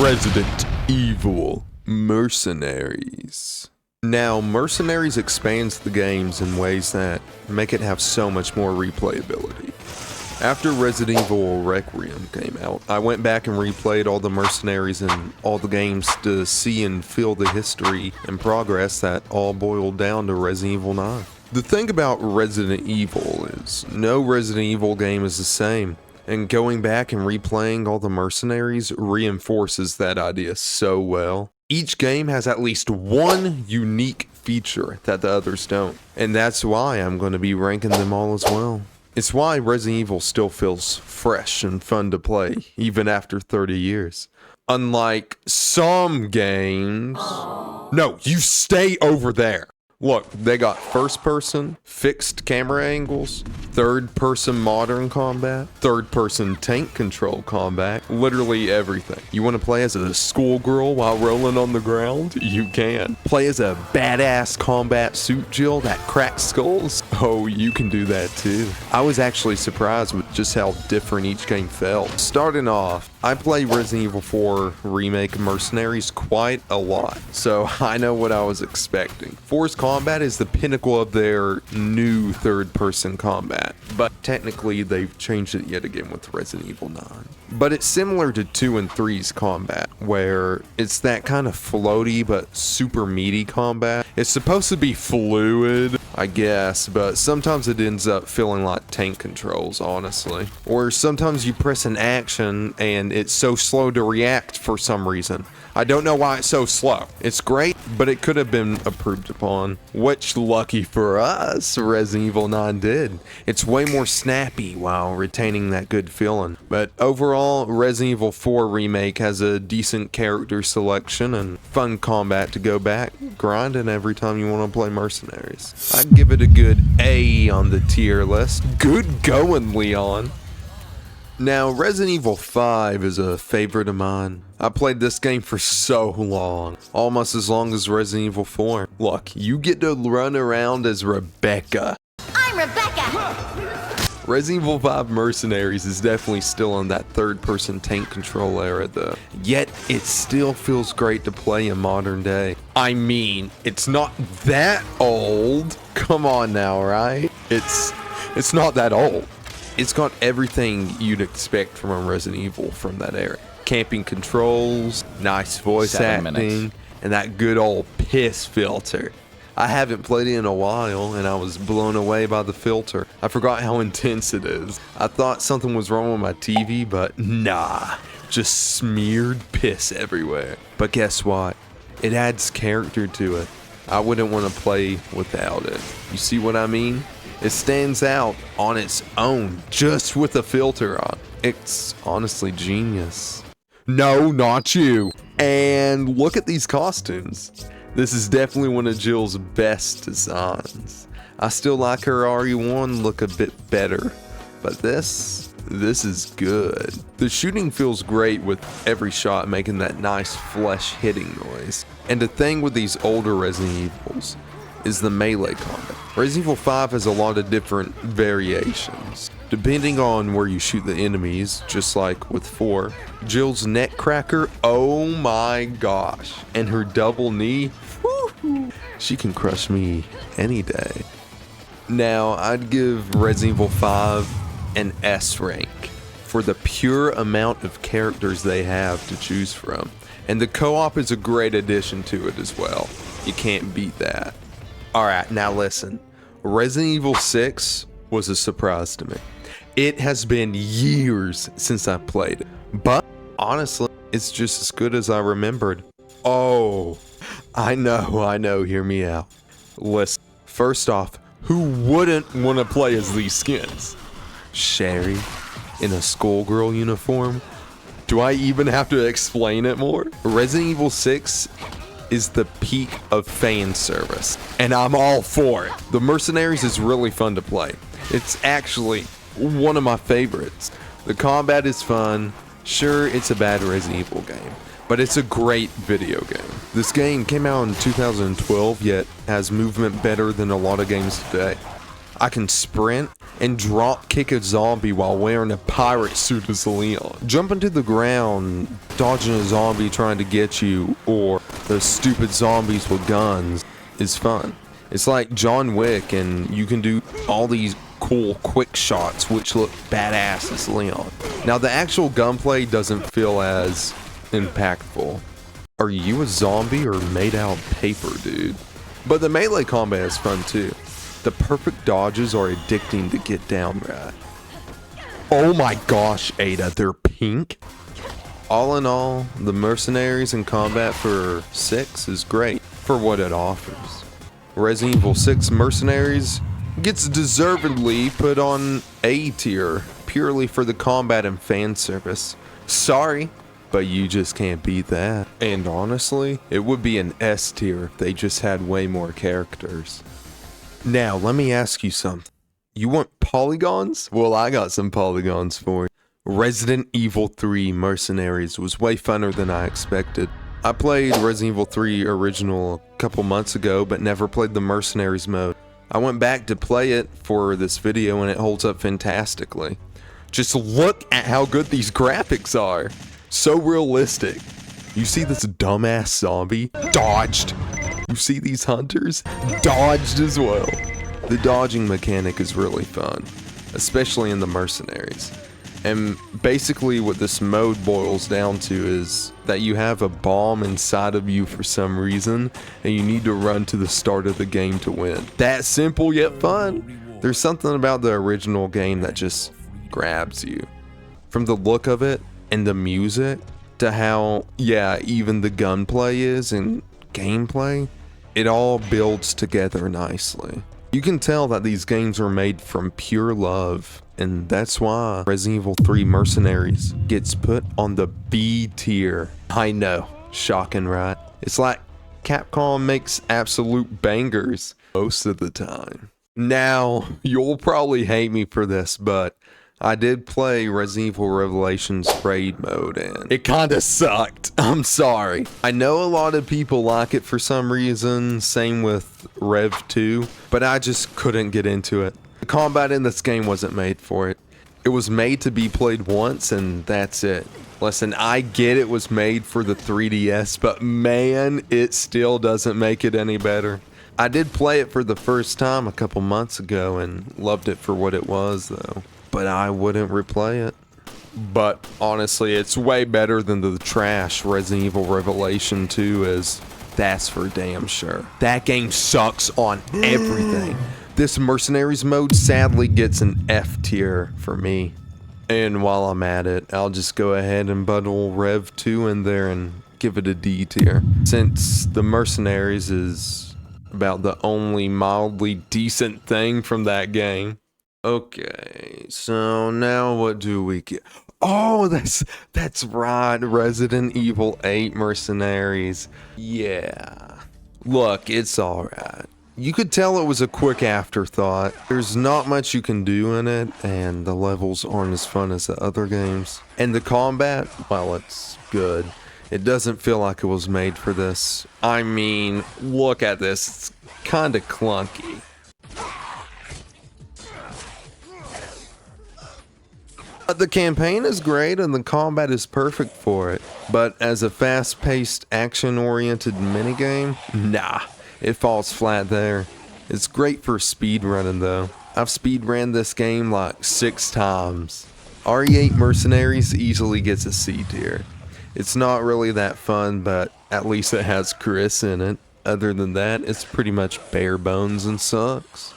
Resident Evil Mercenaries. Now, Mercenaries expands the games in ways that make it have so much more replayability. After Resident Evil Requiem came out, I went back and replayed all the Mercenaries and all the games to see and feel the history and progress that all boiled down to Resident Evil 9. The thing about Resident Evil is no Resident Evil game is the same, and going back and replaying all the Mercenaries reinforces that idea so well. Each game has at least one unique feature that the others don't, and that's why I'm going to be ranking them all as well. It's why Resident Evil still feels fresh and fun to play, even after 30 years. Unlike some games... No, you stay over there! Look, they got first person, fixed camera angles, third person modern combat, third person tank control combat, literally everything. You want to play as a schoolgirl while rolling on the ground? You can. Play as a badass combat suit Jill that cracks skulls? Oh, you can do that too. I was actually surprised with just how different each game felt. Starting off, I play Resident Evil 4 Remake Mercenaries quite a lot, so I know what I was expecting. 4's combat is the pinnacle of their new third-person combat, but technically they've changed it yet again with Resident Evil 9. But it's similar to 2 and 3's combat, where it's that kind of floaty but super meaty combat. It's supposed to be fluid, I guess, but sometimes it ends up feeling like tank controls, honestly. Or sometimes you press an action and it's so slow to react for some reason. I don't know why it's so slow. It's great, but it could have been improved upon. Which, lucky for us, Resident Evil 9 did. It's way more snappy while retaining that good feeling. But overall, Resident Evil 4 Remake has a decent character selection and fun combat to go back grinding every time you want to play Mercenaries. I'd give it a good A on the tier list. Good going, Leon. Now, Resident Evil 5 is a favorite of mine. I played this game for so long, almost as long as Resident Evil 4. Look, you get to run around as Rebecca. I'm Rebecca! Resident Evil 5 Mercenaries is definitely still in that third-person tank control era though. Yet, it still feels great to play in modern day. I mean, it's not that old. Come on now, right? It's not that old. It's got everything you'd expect from a Resident Evil from that era. Camping controls, nice voice acting, and that good old piss filter. I haven't played it in a while, and I was blown away by the filter. I forgot how intense it is. I thought something was wrong with my TV, but nah, just smeared piss everywhere. But guess what? It adds character to it. I wouldn't want to play without it. You see what I mean? It stands out on its own, just with a filter on. It's honestly genius. No, not you. And look at these costumes. This is definitely one of Jill's best designs. I still like her RE1 look a bit better, but this is good. The shooting feels great with every shot making that nice flesh hitting noise. And the thing with these older Resident Evils is the melee combat. Resident Evil 5 has a lot of different variations, depending on where you shoot the enemies, just like with 4. Jill's neck cracker, oh my gosh, and her double knee, woo, she can crush me any day. Now, I'd give Resident Evil 5 an S rank for the pure amount of characters they have to choose from, and the co-op is a great addition to it as well. You can't beat that. Alright, now listen. Resident Evil 6 was a surprise to me. It has been years since I played it, but honestly, it's just as good as I remembered. Oh, I know, hear me out. Listen, first off, who wouldn't want to play as these skins? Sherry in a schoolgirl uniform? Do I even have to explain it more? Resident Evil 6 is the peak of fan service, and I'm all for it. The Mercenaries is really fun to play. It's actually one of my favorites. The combat is fun. Sure, it's a bad Resident Evil game, but it's a great video game. This game came out in 2012, yet has movement better than a lot of games today. I can sprint, and drop kick a zombie while wearing a pirate suit as Leon. Jumping to the ground, dodging a zombie trying to get you, or those stupid zombies with guns is fun. It's like John Wick, and you can do all these cool quick shots which look badass as Leon. Now the actual gunplay doesn't feel as impactful. Are you a zombie or made out of paper, dude? But the melee combat is fun too. The perfect dodges are addicting to get down right. Oh my gosh, Ada, they're pink. All in all, the Mercenaries in combat for 6 is great for what it offers. Resident Evil 6 Mercenaries gets deservedly put on A tier purely for the combat and fan service. Sorry, but you just can't beat that. And honestly, it would be an S tier if they just had way more characters. Now, let me ask you something. You want polygons? Well, I got some polygons for you. Resident Evil 3 Mercenaries was way funner than I expected. I played Resident Evil 3 original a couple months ago, but never played the Mercenaries mode. I went back to play it for this video and it holds up fantastically. Just look at how good these graphics are. So realistic. You see this dumbass zombie? Dodged. You see these hunters? Dodged as well. The dodging mechanic is really fun, especially in the Mercenaries. And basically what this mode boils down to is that you have a bomb inside of you for some reason, and you need to run to the start of the game to win. That simple yet fun. There's something about the original game that just grabs you. From the look of it and the music to how, yeah, even the gunplay is and gameplay, it all builds together nicely. You can tell that these games are made from pure love, and that's why Resident Evil 3 Mercenaries gets put on the B tier. I know, shocking, right? It's like Capcom makes absolute bangers most of the time. Now, you'll probably hate me for this, but I did play Resident Evil Revelations raid mode and it kinda sucked. I'm sorry. I know a lot of people like it for some reason, same with Rev 2, but I just couldn't get into it. The combat in this game wasn't made for it. It was made to be played once and that's it. Listen, I get it was made for the 3DS, but man, it still doesn't make it any better. I did play it for the first time a couple months ago and loved it for what it was though. But I wouldn't replay it. But honestly, it's way better than the trash Resident Evil Revelation 2 is. That's for damn sure. That game sucks on everything. This Mercenaries mode sadly gets an F tier for me. And while I'm at it, I'll just go ahead and bundle Rev 2 in there and give it a D tier. Since the Mercenaries is about the only mildly decent thing from that game. Okay, so now what do we get? Oh, that's right, Resident Evil 8 Mercenaries. Yeah. Look, it's alright. You could tell it was a quick afterthought. There's not much you can do in it, and the levels aren't as fun as the other games. And the combat, well, it's good. It doesn't feel like it was made for this. I mean, look at this. It's kinda clunky. The campaign is great and the combat is perfect for it, but as a fast-paced, action-oriented minigame, nah, it falls flat there. It's great for speedrunning though. I've speedran this game like 6 times. RE8 Mercenaries easily gets a C tier. It's not really that fun, but at least it has Chris in it. Other than that, it's pretty much bare bones and sucks.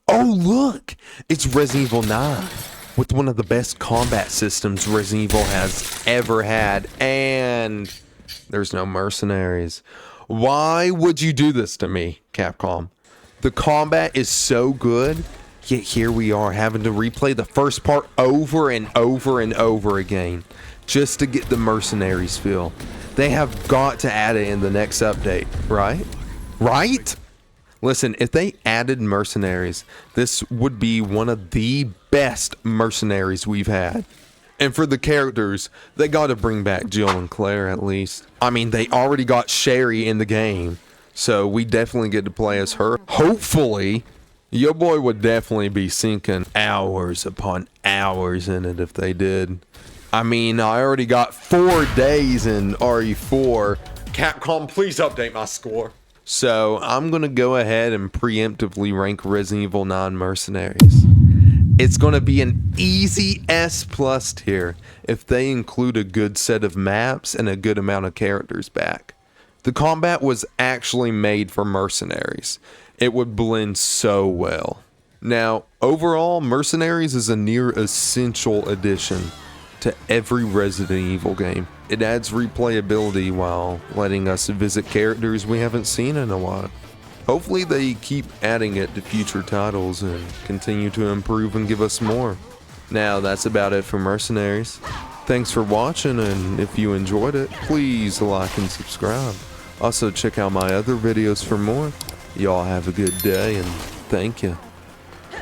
Oh look! It's Resident Evil 9. With one of the best combat systems Resident Evil has ever had, and there's no Mercenaries. Why would you do this to me, Capcom? The combat is so good, yet here we are having to replay the first part over and over and over again, just to get the Mercenaries feel. They have got to add it in the next update, right? Right? Listen, if they added Mercenaries, this would be one of the best Mercenaries we've had. And for the characters, they gotta bring back Jill and Claire at least. I mean, they already got Sherry in the game, so we definitely get to play as her. Hopefully, Your boy would definitely be sinking hours upon hours in it if they did. I mean, I already got 4 days in RE4. Capcom, please update my score. So I'm gonna go ahead and preemptively rank Resident Evil 9 Mercenaries. It's gonna be an easy S+ tier if they include a good set of maps and a good amount of characters back. The combat was actually made for Mercenaries. It would blend so well. Now, overall, Mercenaries is a near essential addition to every Resident Evil game. It adds replayability while letting us visit characters we haven't seen in a while. Hopefully they keep adding it to future titles and continue to improve and give us more. Now that's about it for Mercenaries. Thanks for watching, and if you enjoyed it, please like and subscribe. Also check out my other videos for more. Y'all have a good day and thank you.